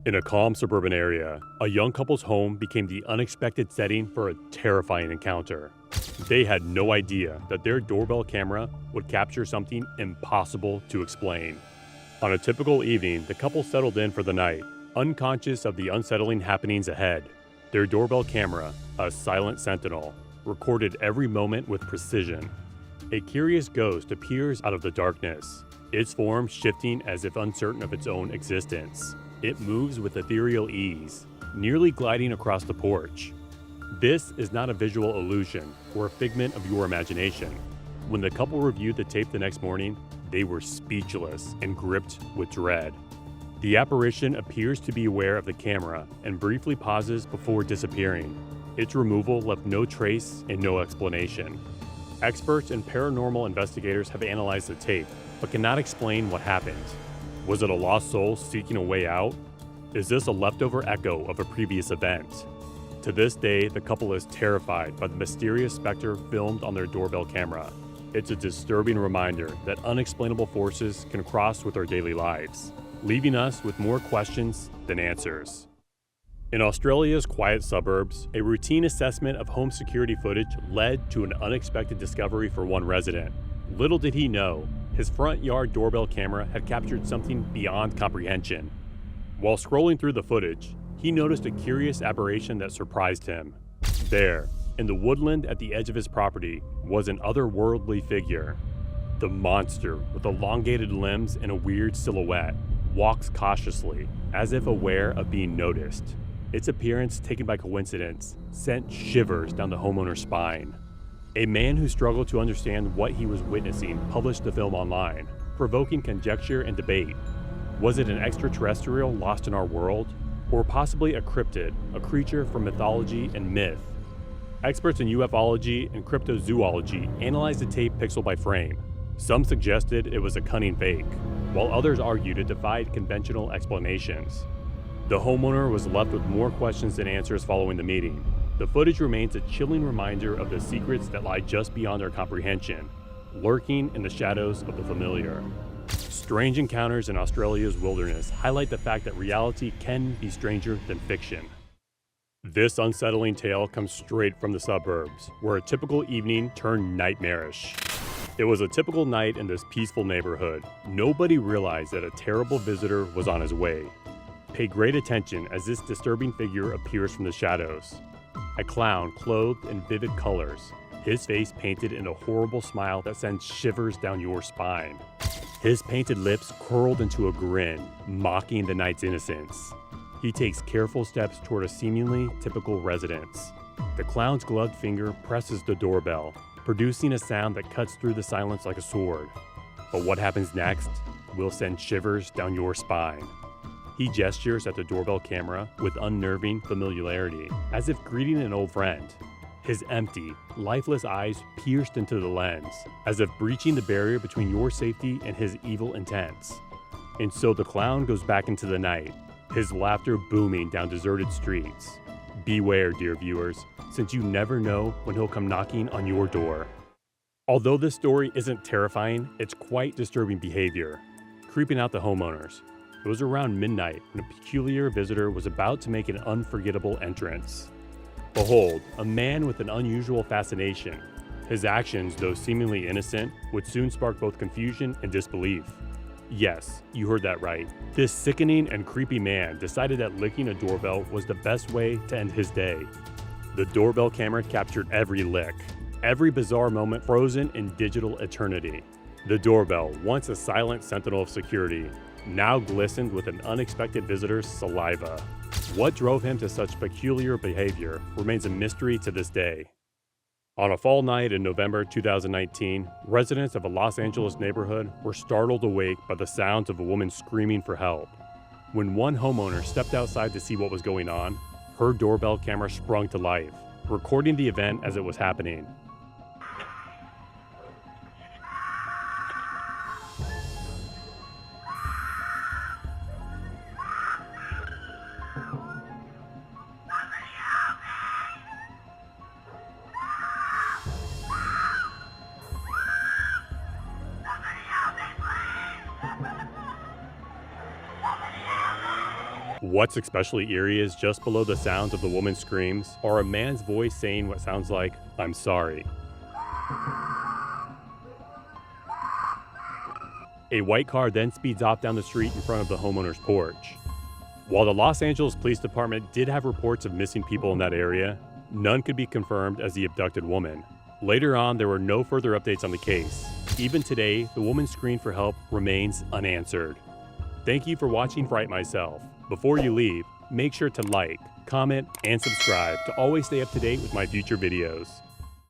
In a calm suburban area, a young couple's home became the unexpected setting for a terrifying encounter. They had no idea that their doorbell camera would capture something impossible to explain. On a typical evening, the couple settled in for the night, unconscious of the unsettling happenings ahead. Their doorbell camera, a silent sentinel, recorded every moment with precision. A curious ghost appears out of the darkness, its form shifting as if uncertain of its own existence. It moves with ethereal ease, nearly gliding across the porch. This is not a visual illusion or a figment of your imagination. When the couple reviewed the tape the next morning, they were speechless and gripped with dread. The apparition appears to be aware of the camera and briefly pauses before disappearing. Its removal left no trace and no explanation. Experts and paranormal investigators have analyzed the tape, but cannot explain what happened. Was it a lost soul seeking a way out? Is this a leftover echo of a previous event? To this day, the couple is terrified by the mysterious specter filmed on their doorbell camera. It's a disturbing reminder that unexplainable forces can cross with our daily lives, leaving us with more questions than answers. In Australia's quiet suburbs, a routine assessment of home security footage led to an unexpected discovery for one resident. Little did he know, his front yard doorbell camera had captured something beyond comprehension. While scrolling through the footage, he noticed a curious aberration that surprised him. There, in the woodland at the edge of his property, was an otherworldly figure. The monster, with elongated limbs and a weird silhouette, walks cautiously, as if aware of being noticed. Its appearance, taken by coincidence, sent shivers down the homeowner's spine. A man who struggled to understand what he was witnessing published the film online, provoking conjecture and debate. Was it an extraterrestrial lost in our world? Or possibly a cryptid, a creature from mythology and myth? Experts in ufology and cryptozoology analyzed the tape pixel by frame. Some suggested it was a cunning fake, while others argued it defied conventional explanations. The homeowner was left with more questions than answers following the meeting. The footage remains a chilling reminder of the secrets that lie just beyond our comprehension, lurking in the shadows of the familiar. Strange encounters in Australia's wilderness highlight the fact that reality can be stranger than fiction. This unsettling tale comes straight from the suburbs, where a typical evening turned nightmarish. It was a typical night in this peaceful neighborhood. Nobody realized that a terrible visitor was on his way. Pay great attention as this disturbing figure appears from the shadows. A clown clothed in vivid colors, his face painted in a horrible smile that sends shivers down your spine. His painted lips curled into a grin, mocking the night's innocence. He takes careful steps toward a seemingly typical residence. The clown's gloved finger presses the doorbell, producing a sound that cuts through the silence like a sword. But what happens next will send shivers down your spine. He gestures at the doorbell camera with unnerving familiarity, as if greeting an old friend. His empty, lifeless eyes pierced into the lens, as if breaching the barrier between your safety and his evil intents. And so the clown goes back into the night, his laughter booming down deserted streets. Beware, dear viewers, since you never know when he'll come knocking on your door. Although this story isn't terrifying, it's quite disturbing behavior, creeping out the homeowners. It was around midnight when a peculiar visitor was about to make an unforgettable entrance. Behold, a man with an unusual fascination. His actions, though seemingly innocent, would soon spark both confusion and disbelief. Yes, you heard that right. This sickening and creepy man decided that licking a doorbell was the best way to end his day. The doorbell camera captured every lick, every bizarre moment frozen in digital eternity. The doorbell, once a silent sentinel of security, now glistened with an unexpected visitor's saliva. What drove him to such peculiar behavior remains a mystery to this day. On a fall night in November 2019, residents of a Los Angeles neighborhood were startled awake by the sounds of a woman screaming for help. When one homeowner stepped outside to see what was going on, her doorbell camera sprung to life, recording the event as it was happening. What's especially eerie is just below the sounds of the woman's screams are a man's voice saying what sounds like, "I'm sorry." A white car then speeds off down the street in front of the homeowner's porch. While the Los Angeles Police Department did have reports of missing people in that area, none could be confirmed as the abducted woman. Later on, there were no further updates on the case. Even today, the woman's scream for help remains unanswered. Thank you for watching Fright Myself. Before you leave, make sure to like, comment, and subscribe to always stay up to date with my future videos.